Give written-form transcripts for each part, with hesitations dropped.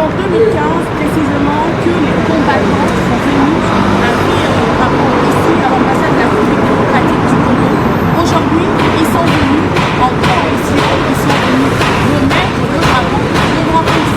en 2015 précisément que les combattants sont venus accueillir le drapeau ici à l'ambassade de la République démocratique du Congo. Aujourd'hui, ils sont venus en coalition, ils sont venus remettre le drapeau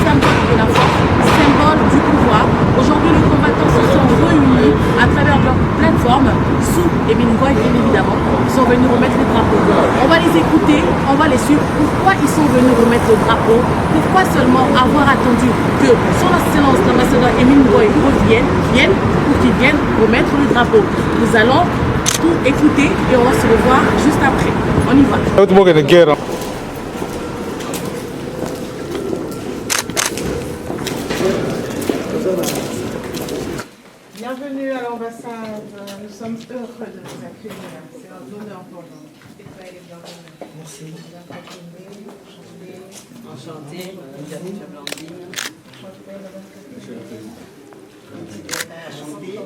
symbole de la force, symbole du pouvoir. Aujourd'hui, les combattants se sont réunis à travers leur plateforme, sous Émile Ngoï, bien évidemment. Ils sont venus remettre le drapeau. On va les écouter, on va les suivre. Pourquoi ils sont venus remettre le drapeau? Pourquoi seulement avoir attendu que son excellence l'ambassadeur Émile Ngoï vienne pour qu'il vienne remettre le drapeau? Nous allons tout écouter et on va se revoir juste après. On y va. Bienvenue à l'ambassade, nous sommes heureux de vous accueillir, c'est un honneur pour nous. Merci. Enchantée, Elisabeth Blandine. Enchantée.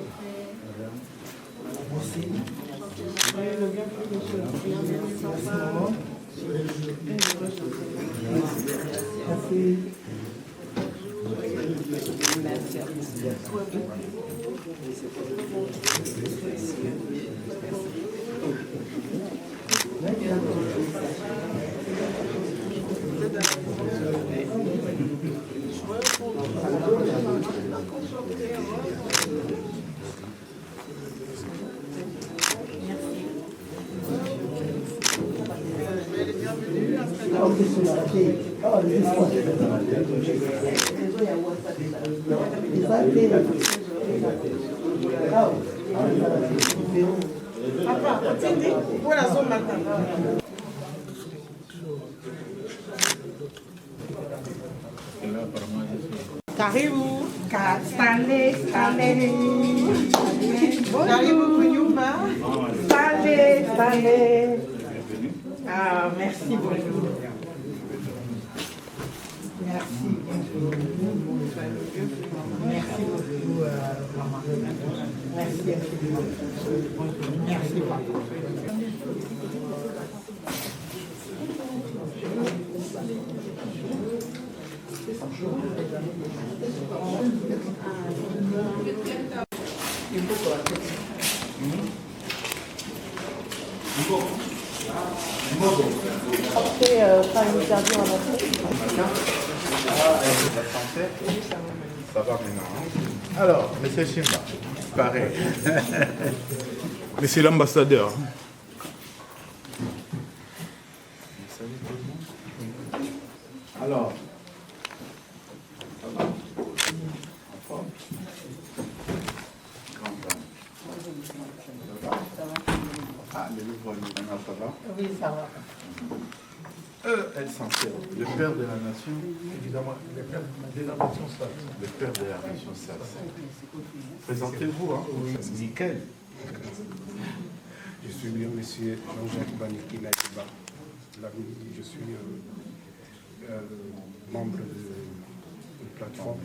Karibu, Stanley. Karibu Kunyumba. Stanley. Ah, merci beaucoup. Merci. Merci beaucoup, maman. Merci infiniment. Merci, papa. Pas une interview à Ça va maintenant. Alors, monsieur Chimba, pareil. Monsieur l'ambassadeur. Alors, ça va? En forme? Grande dame. Ça va? Ah, le livre, maintenant, ça va? Oui, ça va. Être sincère, le père de la nation, évidemment, le père de la nation SALS. Le père de la nation SALS. Présentez-vous, hein? Nickel. Je suis bien monsieur Jean-Jacques Baniki Naïba. Je suis membre de plateforme.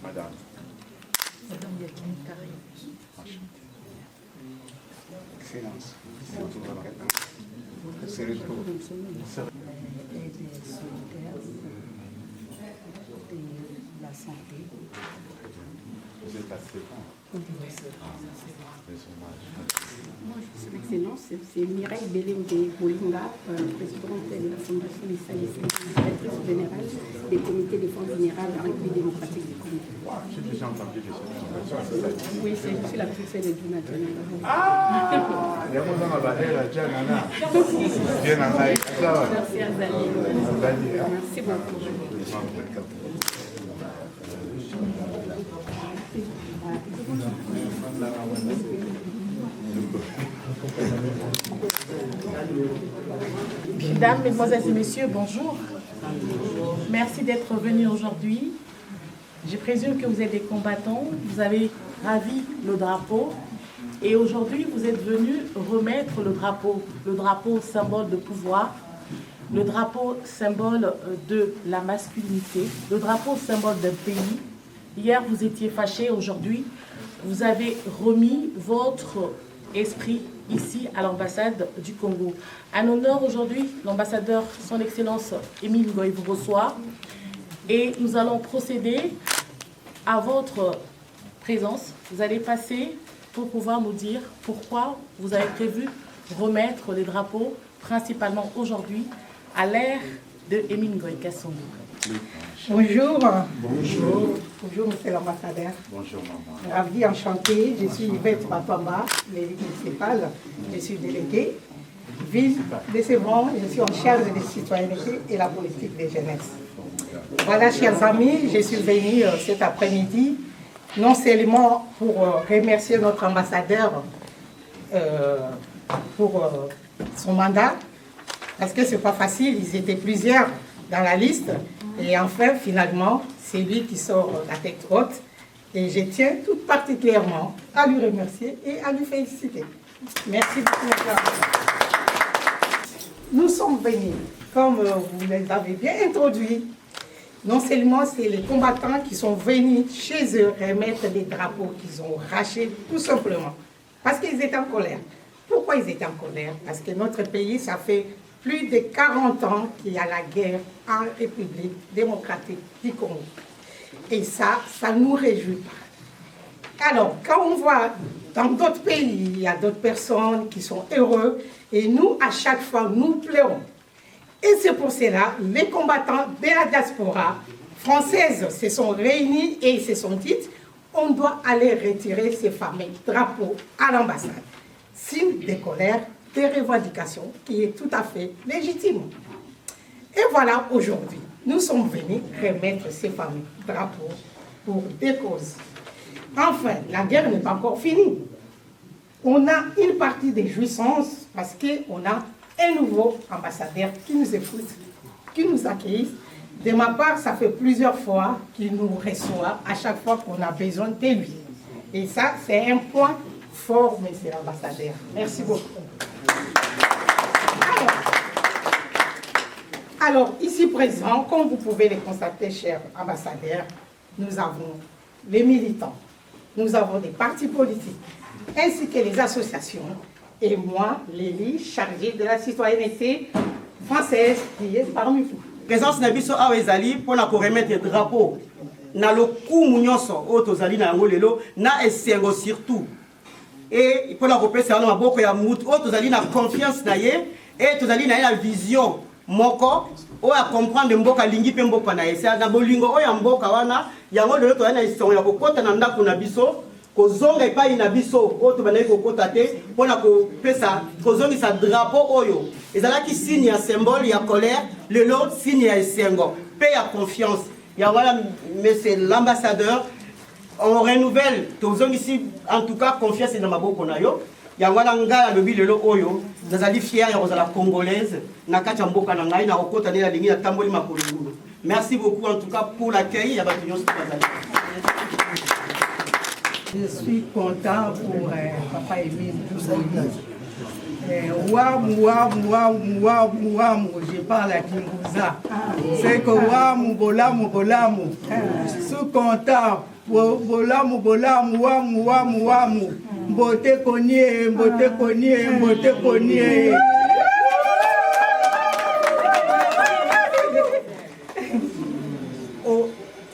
Madame. Madame Yakini Karim. Excellence. C'est le tour. La santé. Vous êtes assez bon. Moi, Son Excellence, c'est Mireille Belende Bolinga, présidente de la Fondation des directrice générale des comités de défense générale de la République démocratique du Congo. J'ai déjà entendu des choses. Oui, je suis la plus de Jonathan. Ah, il y a mon nom à Badela, Janana. Bien en aïe. Merci Azali. Merci beaucoup. Mesdames, Mesdemoiselles et Messieurs, bonjour. Merci d'être venus aujourd'hui. Je présume que vous êtes des combattants, vous avez ravi le drapeau et aujourd'hui vous êtes venus remettre le drapeau symbole de pouvoir, le drapeau symbole de la masculinité, le drapeau symbole d'un pays. Hier vous étiez fâchés, aujourd'hui vous avez remis votre esprit ici à l'ambassade du Congo. En honneur aujourd'hui, l'ambassadeur, son Excellence Émile Ngoï vous reçoit. Et nous allons procéder à votre présence. Vous allez passer pour pouvoir nous dire pourquoi vous avez prévu remettre les drapeaux, principalement aujourd'hui, à l'ère de Emine Ngoï Kassongo. Bonjour. Bonjour. Bonjour, monsieur l'ambassadeur. Bonjour, maman. Ravi, enchantée. Je suis Yvette Papamba, l'élite municipale. Je suis déléguée. Ville de Sévran, je suis en charge des citoyennetés et la politique des jeunesses. Voilà, chers amis, je suis venue cet après-midi, non seulement pour remercier notre ambassadeur pour son mandat, parce que ce n'est pas facile, ils étaient plusieurs dans la liste, et enfin, finalement, c'est lui qui sort la tête haute, et je tiens tout particulièrement à lui remercier et à lui féliciter. Merci beaucoup. Nous sommes venus, comme vous les avez bien introduits, non seulement c'est les combattants qui sont venus chez eux remettre des drapeaux qu'ils ont rachés, tout simplement, parce qu'ils étaient en colère. Pourquoi ils étaient en colère? Parce que notre pays, ça fait plus de 40 ans qu'il y a la guerre en République démocratique du Congo. Et ça ne nous réjouit pas. Alors, quand on voit dans d'autres pays, il y a d'autres personnes qui sont heureux, et nous, à chaque fois, nous pleurons. Et c'est pour cela, les combattants de la diaspora française se sont réunis et se sont dit, on doit aller retirer ces fameux drapeaux à l'ambassade. Signe de colère, de revendications qui est tout à fait légitime. Et voilà, aujourd'hui, nous sommes venus remettre ces fameux drapeaux pour des causes. Enfin, la guerre n'est pas encore finie. On a une partie des jouissances parce qu'on a un nouveau ambassadeur qui nous écoute, qui nous accueille. De ma part, ça fait plusieurs fois qu'il nous reçoit à chaque fois qu'on a besoin de lui. Et ça, c'est un point fort, monsieur l'ambassadeur. Merci beaucoup. Alors, ici présent, comme vous pouvez le constater, cher ambassadeur, nous avons les militants, nous avons des partis politiques, ainsi que les associations, et moi, l'élu chargé de la citoyenneté française qui est parmi vous. Présence na biso awa ezali pour na ko remettre drapeau na lokumu nyonso o tozali na yango lelo na esengo surtout et pour la repesa na maboko ya mutu o tozali na confiance na ye et tozali na vision moko o ya comprendre mboka lingi pe mboka na esa na bolingo o ya mboka wana yango lelo tozali na esengo ya kokota na ndako na biso kozonga epai na biso o tobandaki kokota te mpona kopesa kozongisa drapeau oyo ezalaki signe ya symbole ya colère lelo signe ya esengo mpe ya confiance ya voilà monsieur l'ambassadeur on renouvelle tozongisi en tout cas confiance na maboko na yo yango wana ngai alobi lelo oyo nazali fier ya kozala congolaise na kati ya mboka na ngai na kokota nde nalingi natamboli makolo ngulu. Merci beaucoup en tout cas pour l'accueil ya bato nyonso bazali. Je suis content pour Papa Emile Kassongo. Wamu, je parle à Kimbuza. C'est que wamu, bolamu. Je suis content. Bolamu, wamu. Mbote konye.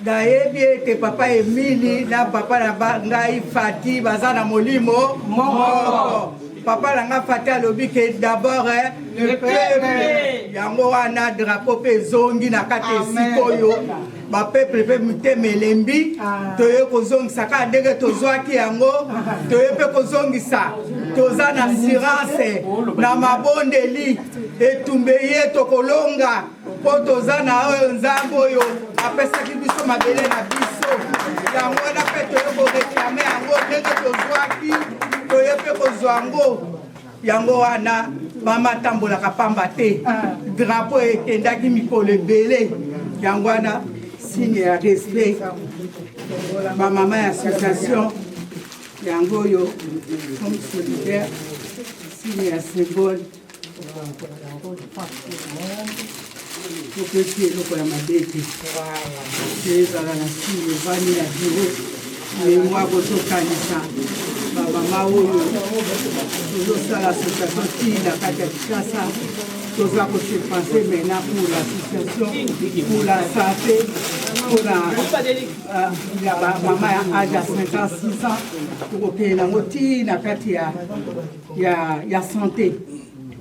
D'ailleurs, que Papa Emile na papa na ngai Fati baza na molimo moko. Papa langa Fati alobi que d'abord le peuple yango wana drapeau pe zongi na kati sikoyo ba peuple pe muteme lembi toye kozongisa ka ndenge tozwaki yango toye pe kozongisa toza na assurance na mabondeli etumbe ye tokolonga po toza na oyo nzambe oyo apesaki biso mabele na biso yango wana mpe toye koreklame yango ndenge tozwaki toye mpe kozwa yango yango wana bamatambolaka pamba te drapeau ekendaki mikolo ebele yango wana signe ya respect bamama ya association yango oyo comme solidaire signe ya symbole kopesi eloko ya mabete ezala na signe evandi na biro memoi kozokanisa bamama oyo tozosala association tina kati ya Kinshasa toza kosepense maintenant pour l'association pour la santé ya mama ya âge ya 56 ans tokokende nango ti na kati ya santé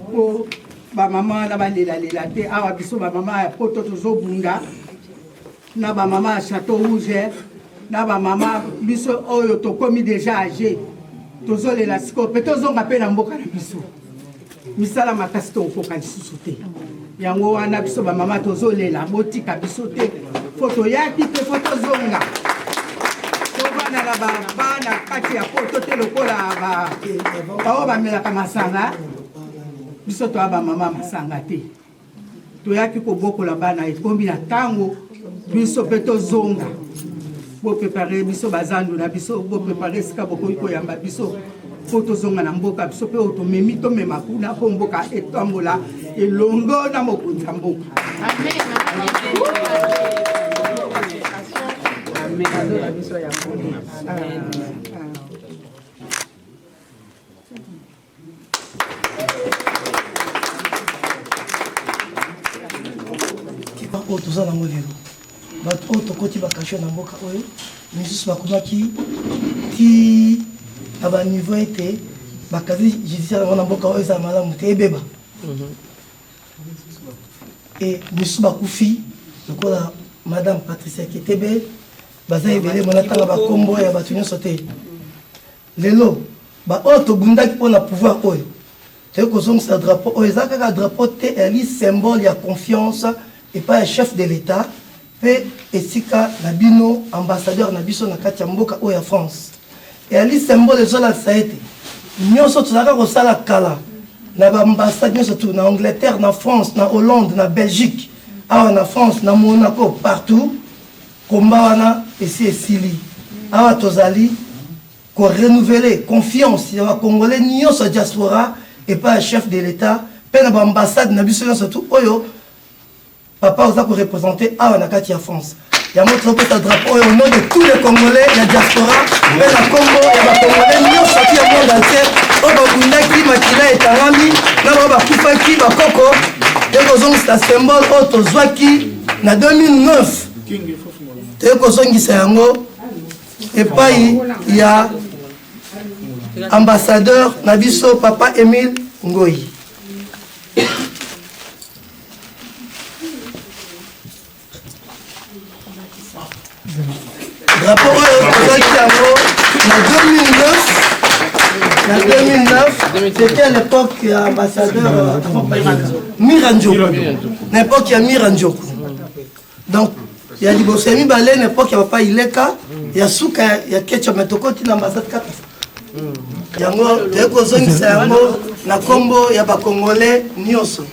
mpo bamama na balelalela te awa biso bamama ya poto tozobunda na bamama ya Château Rouge na bamama biso oyo tokomi déjà âgé tozolela sikoyo mpe tozonga mpe na mboka na biso misala makasi tokokoka lisusu te yango wana biso bamama tozolela botika biso te fo toyaki te fo tozonga tovanda na bana kati ya poto te lokola bao bamelaka masanga biso toya bamama masanga te toyaki kobokola bana ekombi na ntango biso mpe tozonga boprepare biso bazandu na biso boprepare esika bokoki koyamba biso po tozonga na mboka biso mpe oyo tomemi tomema kuna mpo mboka etambola elongo na mokonzi ya mboka. oyo toza nango lelo bato oyo tokoti bakashe na mboka oyo misusu bakomaki ti na baniveau ete bakazi judiciaire yango na mboka oyo ezala malamu te ebeba e misusu bakufi lokola madame Patricia Ketebe baza ebele monatanga bakombo ya bato nyonso te lelo baoyo tobundaki mpona pouvoir oyo toyei kozongisa drapeau oyo eza kaka drapeau te eli symbole ya confiance epai ya chef de l'état mpe esika na bino ambassadeur na biso na kati ya mboka oyo ya France eli symbole ezolakisa ete nyonso tozalaka kosala kala na baambassade nyonso tu na Angleterre na France na Hollande na Belgique awa na France na Monaco partout komba wana esi esili awa tozali korenouveler confiance ya bakongolais nyonso ya diaspora epai ya chef de l'état mpe na baambassade na biso nyonso tu oyo papa oza korepresente awa na kati ya France yango tozopesa drapeau oyo au nom de tous les congolais ya diaspora mpe na kombo ya bakongolais nyonso ati ya monde entier oyo babundaki makila etangami na bao bakufaki bakoko te kozongisa symbole oyo tozwaki na 2009 te kozongisa yango epai ya ambassadeur na biso papa Emile Ngoyi. Drapeau oyo tozwaki yango na 2009 c'était à l'époque ya ambassadeur Miranjoko na époque ya Miranjoko donc ya liboso ya mibale na époque ya papa Ileka ya suka ya kecha metokoti na ambassade kata yango toyei kozongisa yango na kombo ya bakongolais nyonso.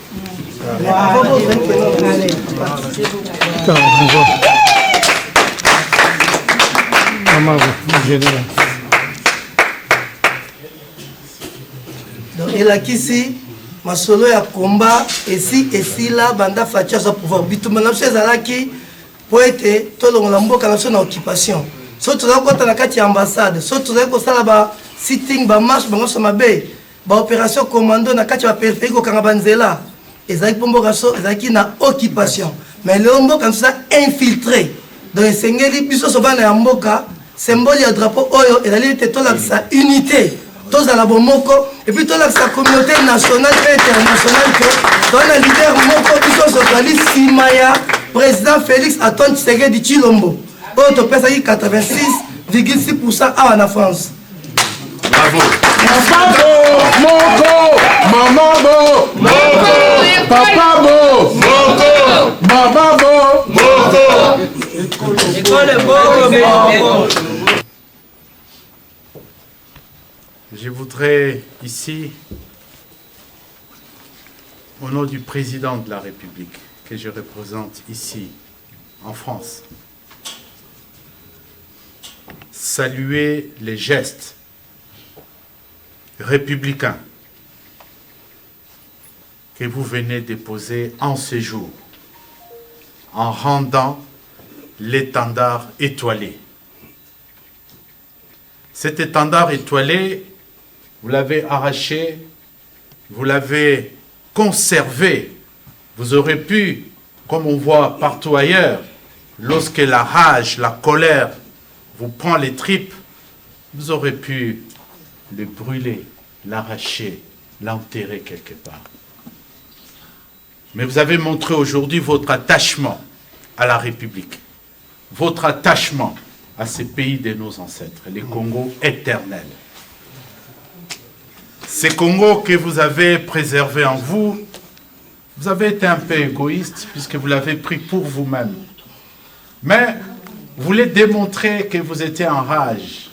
Donc elakisi masolo ya komba esi esila banda facia za pouvoir bitumba na biso ezalaki po ete tolongola mboka na biso na occupation so tozali kota na kati ya ambassade so tozali kosala ba sitting ba marche bango so mabe ba opération commando na kati ya bapériphérie kokanga banzela ezalaki mpo mboka so ezalaki na occupation mais lelo mboka nso eza infiltré donc esengeli biso so bana ya mboka symbole ya drapeau oyo ezali ete tolakisa unité tozala bomoko et puis tolakisa communauté nationale et internationale que toza na leader moko biso so tozali nsima ya président Félix Antoine Tshisekedi Tshilombo oyo topesaki 86,6% awa na France. Bravo. Moko, mama bo, moko, papa bo, moko, baba bo, moko. Je voudrais ici, au nom du président de la République, que je représente ici, en France, saluer les gestes républicains que vous venez déposer en ce jour, en rendant l'étendard étoilé. Cet étendard étoilé, vous l'avez arraché, vous l'avez conservé. Vous aurez pu, comme on voit partout ailleurs, lorsque la rage, la colère vous prend les tripes, vous aurez pu le brûler, l'arracher, l'enterrer quelque part. Mais vous avez montré aujourd'hui votre attachement à la République, votre attachement à ces pays de nos ancêtres, les Congos éternels. Ces Congos que vous avez préservés en vous, vous avez été un peu égoïste puisque vous l'avez pris pour vous-même. Mais vous voulez démontrer que vous étiez en rage.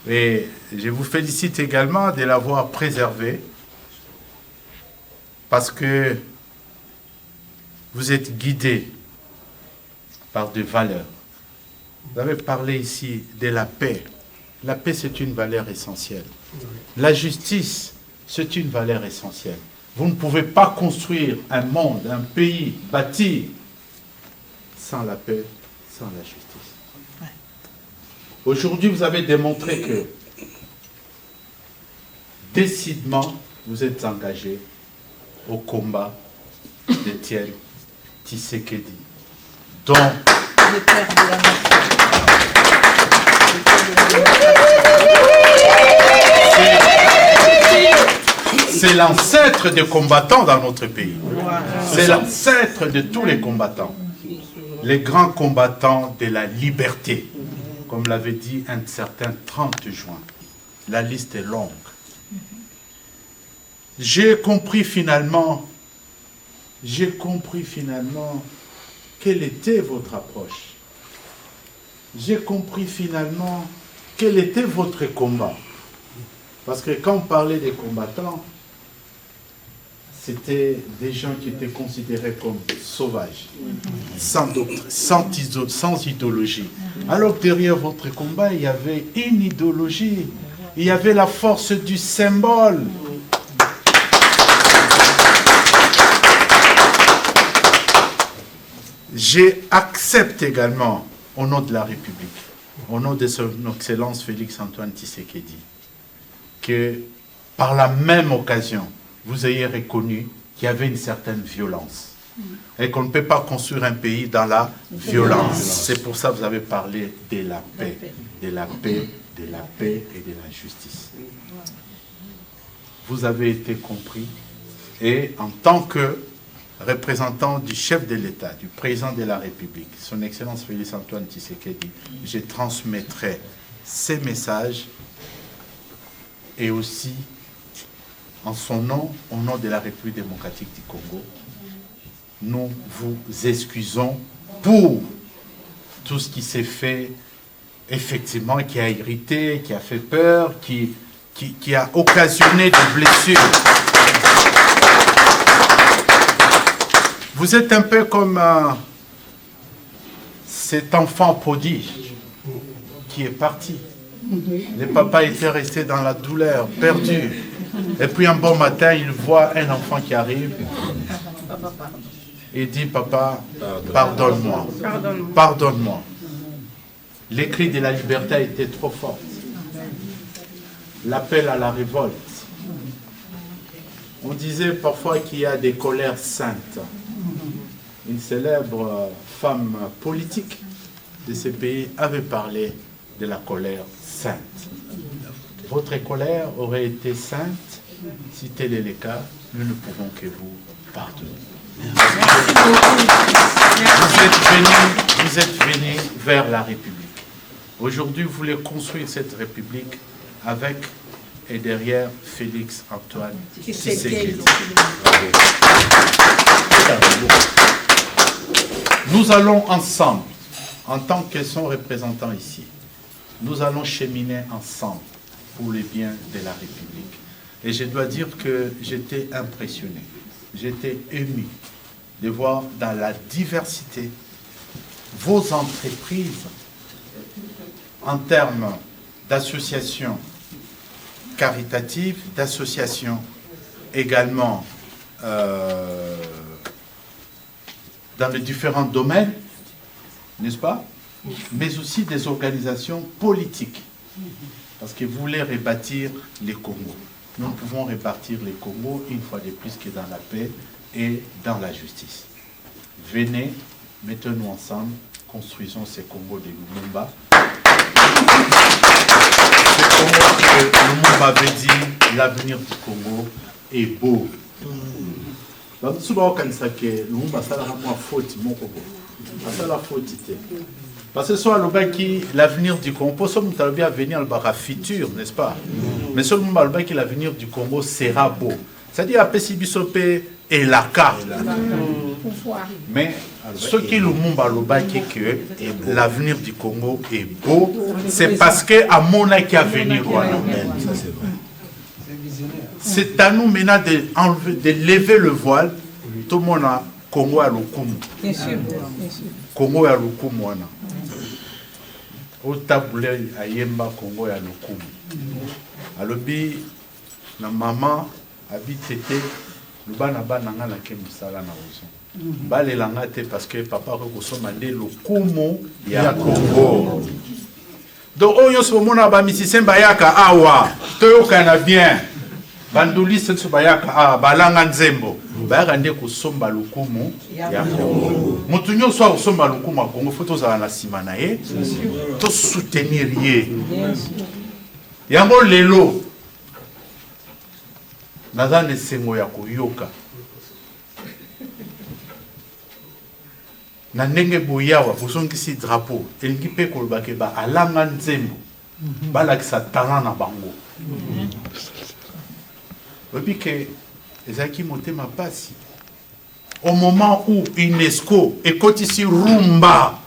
Et je vous félicite également de l'avoir préservé parce que vous êtes guidé par des valeurs. Vous avez parlé ici de la paix. La paix, c'est une valeur essentielle. La justice, c'est une valeur essentielle. Vous ne pouvez pas construire un monde, un pays, bâtir sans la paix, sans la justice. Aujourd'hui, vous avez démontré que, décidément, vous êtes engagé au combat d'Étienne Tshisekedi, dont Le père de la nation. c'est l'ancêtre des combattants dans notre pays. C'est l'ancêtre de tous les combattants. Les grands combattants de la liberté. Comme l'avait dit un certain 30 juin. La liste est longue. J'ai compris finalement quelle était votre approche. J'ai compris finalement quel était votre combat. Parce que quand on parlait des combattants, c'était des gens qui étaient considérés comme sauvages, sans idéologie. Alors que derrière votre combat, il y avait une idéologie, il y avait la force du symbole. J'accepte également, au nom de la République, au nom de son Excellence Félix-Antoine Tshisekedi, que par la même occasion, vous ayez reconnu qu'il y avait une certaine violence et qu'on ne peut pas construire un pays dans la violence. C'est pour ça que vous avez parlé de la paix, de la paix, de la paix et de la justice. Vous avez été compris et en tant que représentant du chef de l'État, du président de la République, son Excellence Félix-Antoine Tshisekedi, je transmettrai ces messages et aussi en son nom, au nom de la République démocratique du Congo, nous vous excusons pour tout ce qui s'est fait, effectivement, qui a irrité, qui a fait peur, qui a occasionné des blessures. Vous êtes un peu comme cet enfant prodige qui est parti. Le papa était resté dans la douleur, perdu. Et puis un bon matin, il voit un enfant qui arrive. Il dit, papa, pardonne-moi. Pardonne-moi. Les cris de la liberté a été trop fort. L'appel à la révolte. On disait parfois qu'il y a des colères saintes. Une célèbre femme politique de ce pays avait parlé de la colère sainte. Votre colère aurait été sainte si tel est le cas, nous ne pouvons que vous pardonner. Vous êtes venus vers la République. Aujourd'hui, vous voulez construire cette République avec et derrière Félix-Antoine Tshisekedi. Nous allons ensemble, en tant que son représentant ici, nous allons cheminer ensemble pour le bien de la République. Et je dois dire que j'étais impressionné, j'étais ému de voir dans la diversité vos entreprises en termes d'associations caritatives, d'associations également dans les différents domaines, n'est-ce pas? Mais aussi des organisations politiques. Parce que vous voulez rebâtir les Congos. Nous pouvons rebâtir les Congos une fois de plus que dans la paix et dans la justice. Venez, Mettons-nous ensemble, construisons ces Congo de Lumumba. Ce Congo que Lumumba avait dit, l'avenir du Congo est beau. Parce que soit l'avenir du Congo, pour ce moment, l'avenir le futur, n'est-ce pas? Mais seulement l'avenir du Congo sera beau. C'est-à-dire, après Sibisopé et la carte. Mais ce qui Lumumba dit que l'avenir du Congo est beau, c'est parce qu'à mon avis, avenir. C'est à nous maintenant de lever le voile. Tout le monde a Congo à l'Okumu. Bien sûr. Congo à l'Okumu. Au taboulet à Yemba, Congo à l'Okumu. Alobi, la maman habite le banaba nanga la kemusala na ozo. Bale langate parce que papa rekosomande l'Okumu ya Congo. Donc, on se mona ba misicien bayaka awa, toyoka na bien. Banduli sensu bayaka balanga nzembo. Bayaka nde kosomba l'Okumu ya Congo. Mutu nyonso akosomba l'Okumu ya Congo, faut tozala na sima na ye, to soutenir ye. Yango lelo naza na esengo ya koyoka. Na ndenge boyawa bozongisi drapeau elingi mpe koloba ke alanga nzembo balakisa talent na bango oyebi ke ezalaki motema pasi au moment où UNESCO ekotisi rumba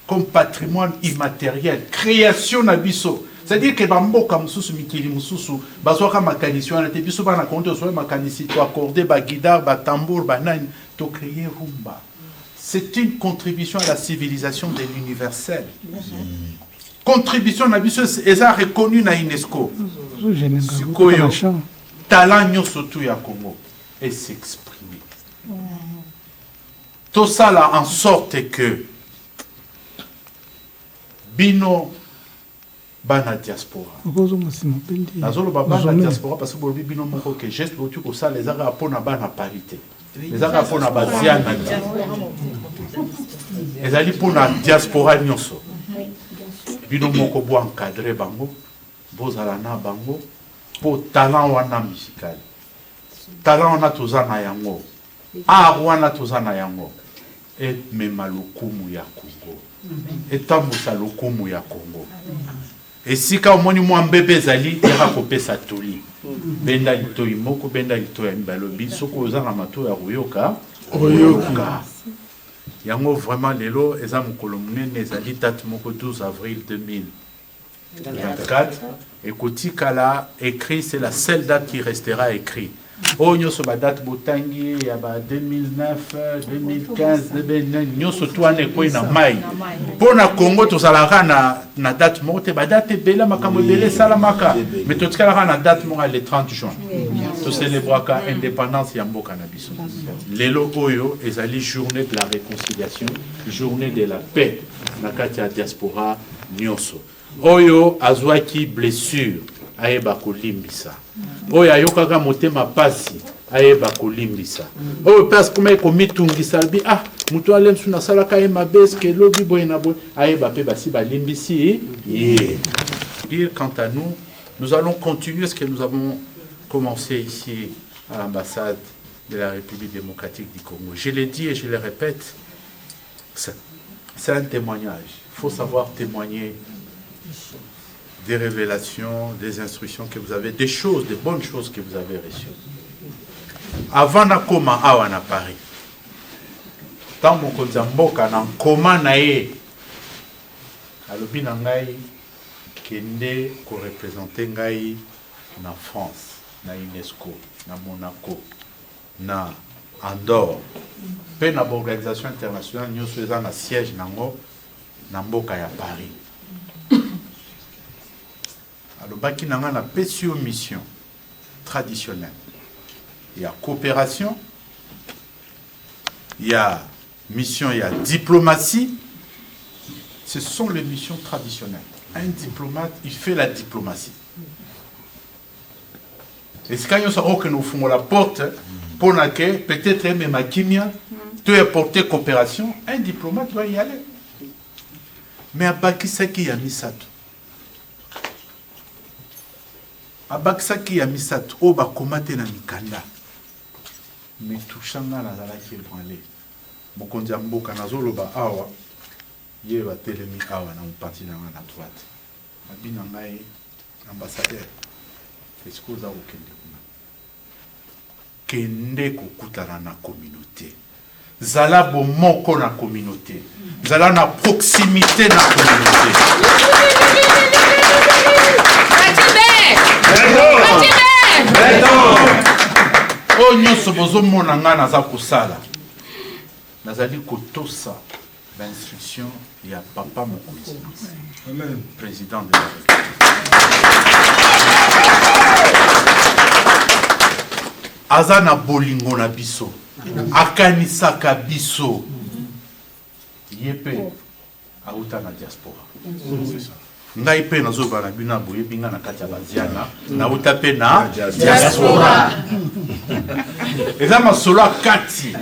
comme patrimoine immatériel création na biso. C'est-à-dire que bamboka mususu mikili mususu bazwaka makanisi wana te biso bana konte osoya makanisi to accorder ba guitare ba tambour ba nani to créer rumba. C'est une contribution à la civilisation de l'universel. Contribution à biso eza reconnue na UNESCO. Sikoyo talent nyoso tu ya Congo et s'exprimer. Tout ça là en sorte que bino bana diaspora. Nazolo bana diaspora parce que bolobi bino moko que geste botu ko ça les ara pona bana parité. Les ara pona baziana. Ezali pona diaspora nyonso. Bino moko bo encadrer bango, bozala na bango po talent wana musical. Talent wana tozana yango. Wana tozana yango. Et même lokumu ya Congo. Et tambusa lokumu ya Congo. Et si quand on mwa mbebe zali ira kopesa toli. Benda litoi moko benda litoi mbalobi soko ozanga mato ya ruyoka. Ruyoka. Yango vraiment lelo eza mokolo munene ezali date moko 12 avril 2024 et kotikala écrit c'est la seule date qui restera écrit. Nyoso ba date botangi ya ba 2009 2015 2009 nyoso tuane ko ina mai pona Congo tozalaka na date moko te ba date bela makambo bele salamaka mais totikala na date moko le 30 juin to célébraka indépendance ya mboka na biso lelo oyo ezali journée de la réconciliation, journée de la paix na kati ya diaspora nyoso oyo azwaki blessure ayeba kolimbisa oyo ayokaka motema pasi ayeba kolimbisa oyo parce que ko mitungisa bi mutu alemsu na salaka e mabeske lobi boy na boy ayeba pe basi balimbisi dire quant à nous, nous allons continuer ce que nous avons commencé ici à l'ambassade de la République démocratique du Congo. Je l'ai dit et je le répète, c'est un témoignage. Il faut savoir témoigner des révélations, des instructions que vous avez, des choses, des bonnes choses que vous avez reçues. Avant nakoma awa na Paris, tant mokonzi mboka na nkoma na ye alobi na ngai kende ko représenter ngai na France, na UNESCO, na Monaco, na Andorre, pe na organisation internationale nyonso eza na siège nango na mboka ya Paris. Alobaki nanga na pesi yo mission traditionnelle. Il y a coopération, il y a mission, il y a diplomatie. Ce sont les missions traditionnelles. Un diplomate, il fait la diplomatie. Et c'est quand nous savons que nous faisons la porte pour laquelle peut-être même à Kimia, tu as apporté coopération, un diplomate doit y aller. Mais à Bakisaki Yamisato, à Bakisaki Yamisato, au Bakomate na Mikanda, mais touchanga na zalaki ebranlé. Mokonzi ya mboka nazoloba awa, ye ba telemi awa na mpati na na droite. Abina ngai ambassadeur. Est-ce que vous avez kende kokutana na communauté. Zala bomoko na communauté. Zala na proximité na communauté. Oh nyonso bozomona nga naza kosala. Nazali kotosa l'instruction ya papa mokonzi. Amen. Président de la République. Azana bolingo na biso. Akanisaka biso. Yepe auta na diaspora. Ngai pe nazoba na bina boye binga na kati ya baziana na uta pe na diaspora. Eza masolo akati.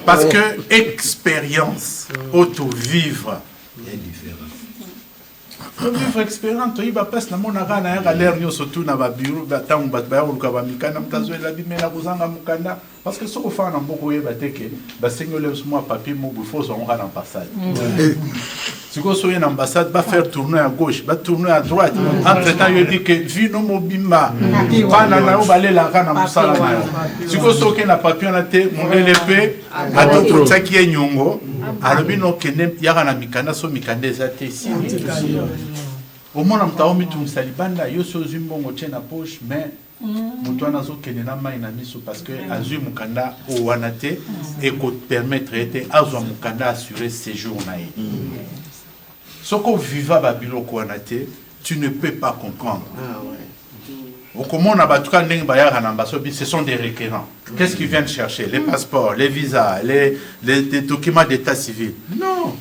Parce que expérience auto-vivre est différente. Vivre expérience, il va passer dans mon arana, à l'air, surtout dans le bureau, dans le bureau, dans le mikana, dans le bimena, dans le mukanda. Parce que ce qu'on fait dans beaucoup de bateke, bah c'est que le mois papier, mon bouffon, on va l'ambassade. Si vous soyez en ambassade, va faire tourner à gauche, va tourner à droite. Entre temps, il dit que vino mobimba, pas na ou balé la rana musala. Si vous soyez en papier, on a été mon LP, à d'autres ça qui est nyongo. Alors bino kene yaka na mikanda so mikanda zate ici. Au moins on t'a omis tout salibanda yo so zumbongo tena poche mais mutwana zo kene na mai na miso parce que azu mukanda o wanate et ko permettre été azu mukanda assurer séjour na ye. Soko viva babilo ko wanate tu ne peux pas comprendre. Ah ouais. Comment on a battu ce sont des requérants. Qu'est-ce qu'ils viennent chercher? Les passeports, les visas, les documents d'état civil. Non.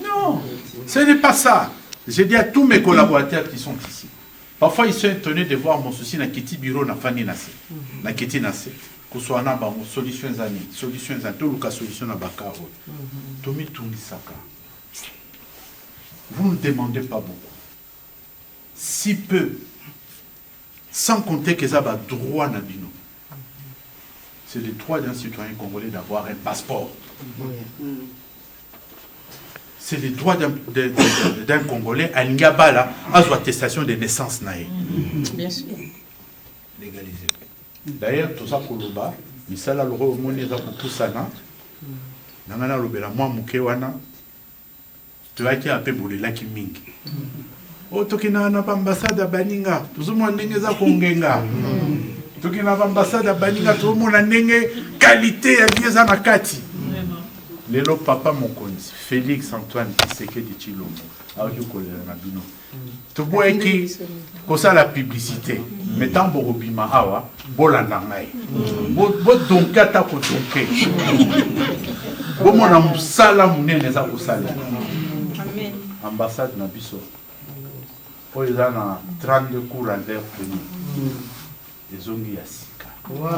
Non. Ce n'est pas ça. J'ai dit à tous mes collaborateurs qui sont ici. Parfois, ils sont étonnés de voir mon souci dans le bureau na Fanny Nassé. Na Kiti Nassé. Que ce soit une solution zani, solution zani, tout le cas solution na Bakaro. Tomi Tunisaka. Vous ne demandez pas beaucoup. Si peu, sans compter que ça va droit na bino. C'est le droit d'un citoyen congolais d'avoir un passeport. C'est le droit d'un Congolais à Ngabala à son attestation de naissance naïe. Bien sûr. Légalisé. D'ailleurs, tout ça pour le bas, mais ça là le roi au monde est pour tout ça là. Nangana lobela moi mukewana. Tu vas qui a peu boule là qui ming. Oh tokina na ambassade à Baninga. Tout le monde ndenge za kongenga. Tokina na ambassade à Baninga tout le monde ndenge qualité ya bien za nakati. Lelo papa mokonzi Félix Antoine Tshisekedi Tshilombo aoki kolela na bino to boeki kosa la publicité metant borobima awa bolanda ngai bo donkata ko donke bo mona musala munene za kosala amen ambassade na biso po eza na 32 cours à l'air venu ezongi ya sika wow.